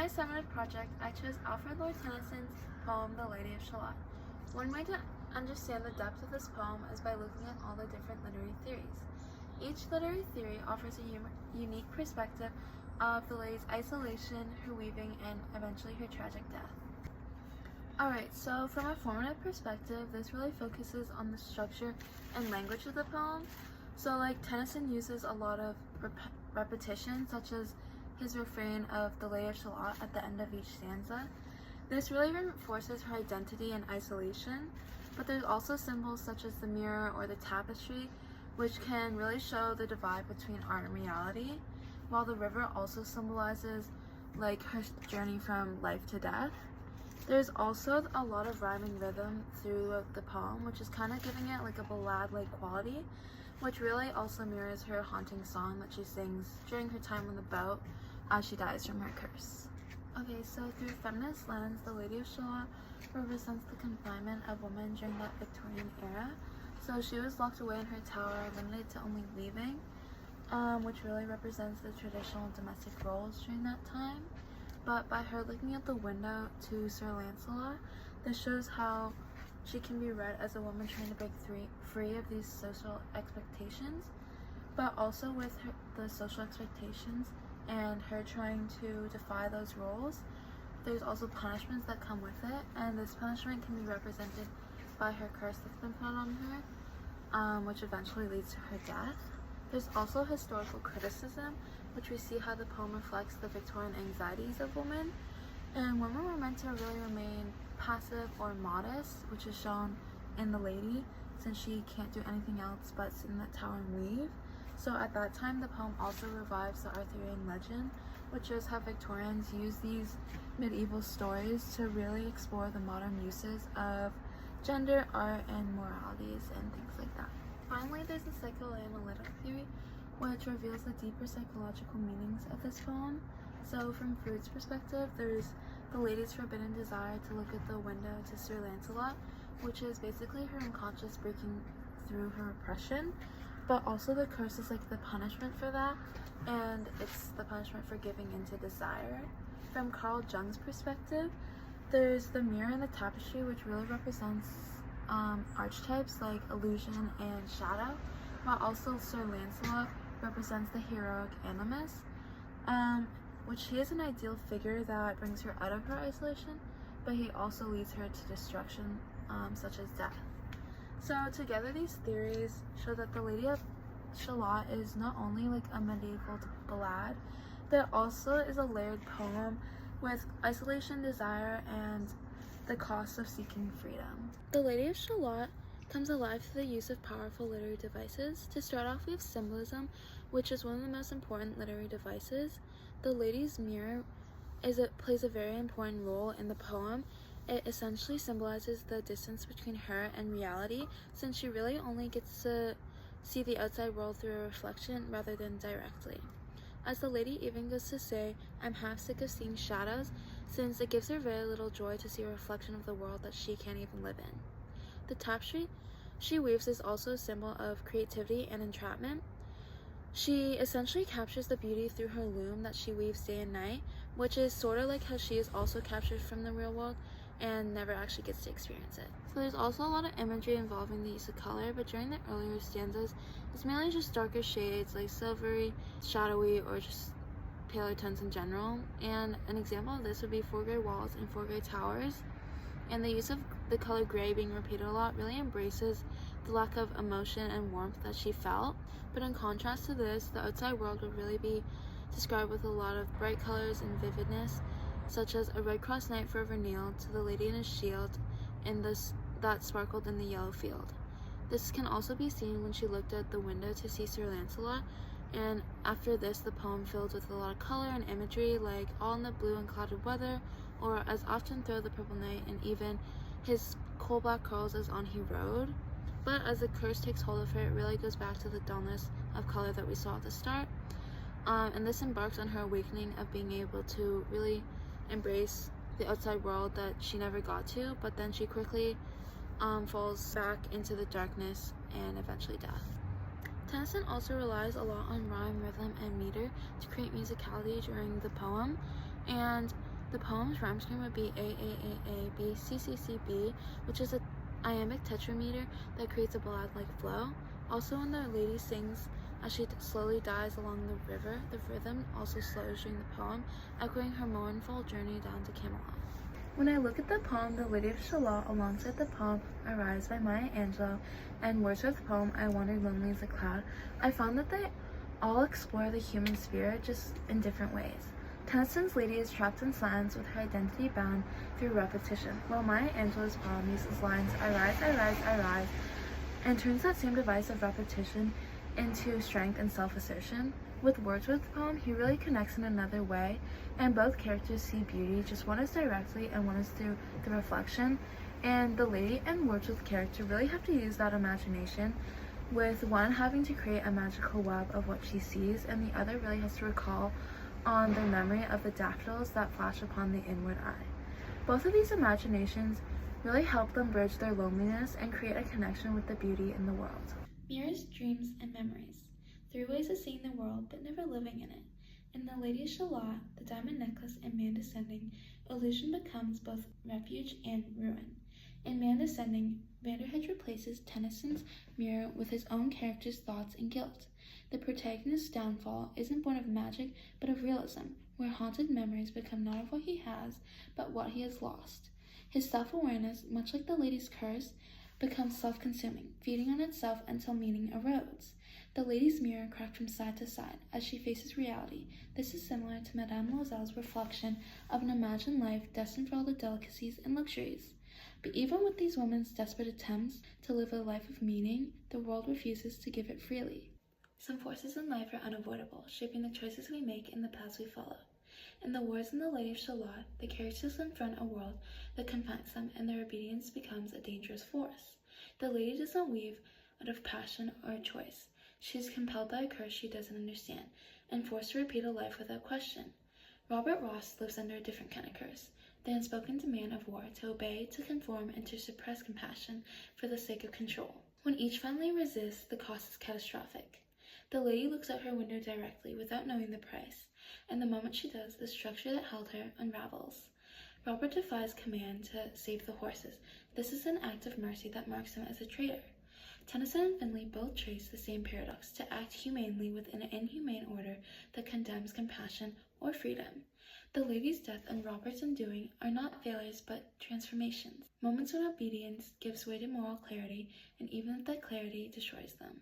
summative project, I chose Alfred Lord Tennyson's poem, The Lady of Shalott. One way to understand the depth of this poem is by looking at all the different literary theories. Each literary theory offers a unique perspective of the lady's isolation, her weaving, and eventually her tragic death. Alright, so from a formative perspective, this really focuses on the structure and language of the poem. So like Tennyson uses a lot of repetition, such as his refrain of the Lady of Shalott at the end of each stanza. This really reinforces her identity and isolation, but there's also symbols such as the mirror or the tapestry, which can really show the divide between art and reality, while the river also symbolizes like her journey from life to death. There's also a lot of rhyming rhythm throughout the poem, which is kind of giving it like a ballad-like quality, which really also mirrors her haunting song that she sings during her time on the boat as she dies from her curse. Okay, so through feminist lens, the Lady of Shalott represents the confinement of women during that Victorian era. So she was locked away in her tower, limited to only weaving, which really represents the traditional domestic roles during that time. But by her looking out the window to Sir Lancelot, this shows how she can be read as a woman trying to break free of these social expectations, but also with the social expectations and her trying to defy those roles, there's also punishments that come with it, and this punishment can be represented by her curse that's been put on her, which eventually leads to her death. There's also historical criticism, which we see how the poem reflects the Victorian anxieties of women, and women were meant to really remain passive or modest, which is shown in the lady, since she can't do anything else but sit in that tower and weave. So at that time, the poem also revives the Arthurian legend, which shows how Victorians used these medieval stories to really explore the modern uses of gender, art, and moralities, and things like that. Finally, there's the psychoanalytic theory, which reveals the deeper psychological meanings of this poem. So from Freud's perspective, there's the lady's forbidden desire to look at the window to Sir Lancelot, which is basically her unconscious breaking through her repression, but also the curse is like the punishment for that, and it's the punishment for giving into desire. From Carl Jung's perspective, there's the mirror and the tapestry, which really represents archetypes like illusion and shadow, while also Sir Lancelot represents the heroic animus, which he is an ideal figure that brings her out of her isolation, but he also leads her to destruction, such as death. So together these theories show that the Lady of Shalott is not only like a medieval ballad, but also is a layered poem with isolation, desire, and the cost of seeking freedom. The Lady of Shalott comes alive through the use of powerful literary devices. To start off, we have symbolism, which is one of the most important literary devices. The lady's mirror plays a very important role in the poem. It essentially symbolizes the distance between her and reality, since she really only gets to see the outside world through a reflection rather than directly. As the lady even goes to say, "I'm half sick of seeing shadows," since it gives her very little joy to see a reflection of the world that she can't even live in. The tapestry she weaves is also a symbol of creativity and entrapment. She essentially captures the beauty through her loom that she weaves day and night, which is sort of like how she is also captured from the real world and never actually gets to experience it. So there's also a lot of imagery involving the use of color, but during the earlier stanzas, it's mainly just darker shades like silvery, shadowy, or just paler tones in general. And an example of this would be four gray walls and four gray towers. And the use of the color gray being repeated a lot really embraces the lack of emotion and warmth that she felt. But in contrast to this, the outside world would really be described with a lot of bright colors and vividness, such as a red cross knight forever kneeled to the lady in a shield in that sparkled in the yellow field. This can also be seen when she looked out the window to see Sir Lancelot, and after this the poem filled with a lot of color and imagery like all in the blue and clouded weather, or as often throw the purple night, and even his coal black curls as on he rode. But as the curse takes hold of her, it really goes back to the dullness of color that we saw at the start, and this embarks on her awakening of being able to really embrace the outside world that she never got to, but then she quickly falls back into the darkness and eventually death. Tennyson also relies a lot on rhyme, rhythm, and meter to create musicality during the poem, and The poem's rhyme scheme would be A, A, A, A, B, C, C, C, B, which is an iambic tetrameter that creates a ballad-like flow. Also, when the lady sings as she slowly dies along the river, the rhythm also slows during the poem, echoing her mournful journey down to Camelot. When I look at the poem The Lady of Shalott alongside the poem Arise by Maya Angelou and Wordsworth's poem I Wander Lonely as a Cloud, I found that they all explore the human spirit just in different ways. Tennyson's lady is trapped in silence with her identity bound through repetition, while Maya Angelou's poem uses lines I rise, and turns that same device of repetition into strength and self-assertion. With Wordsworth's poem, he really connects in another way, and both characters see beauty, just one is directly and one is through the reflection. And the lady and Wordsworth character really have to use that imagination, with one having to create a magical web of what she sees, and the other really has to recall on the memory of the daffodils that flash upon the inward eye. Both of these imaginations really help them bridge their loneliness and create a connection with the beauty in the world. Mirrors, dreams, and memories. 3 ways of seeing the world, but never living in it. In The Lady of Shalott, the diamond necklace and man descending, illusion becomes both refuge and ruin. In Man Descending, Vanderhedge replaces Tennyson's mirror with his own character's thoughts and guilt. The protagonist's downfall isn't born of magic, but of realism, where haunted memories become not of what he has, but what he has lost. His self-awareness, much like the lady's curse, becomes self-consuming, feeding on itself until meaning erodes. The lady's mirror cracked from side to side as she faces reality. This is similar to Madame Loisel's reflection of an imagined life destined for all the delicacies and luxuries. But even with these women's desperate attempts to live a life of meaning, the world refuses to give it freely. Some forces in life are unavoidable, shaping the choices we make and the paths we follow. In the words in The Lady of Shalott, the characters confront a world that confines them, and their obedience becomes a dangerous force. The lady does not weave out of passion or choice. She is compelled by a curse she doesn't understand, and forced to repeat a life without question. Robert Ross lives under a different kind of curse, the unspoken demand of war to obey, to conform, and to suppress compassion for the sake of control. When each finally resists, the cost is catastrophic. The lady looks out her window directly, without knowing the price, and the moment she does, the structure that held her unravels. Robert defies command to save the horses. This is an act of mercy that marks him as a traitor. Tennyson and Finley both trace the same paradox, to act humanely within an inhumane order that condemns compassion or freedom. The lady's death and Robert's undoing are not failures but transformations, moments when obedience gives way to moral clarity, and even if that clarity destroys them.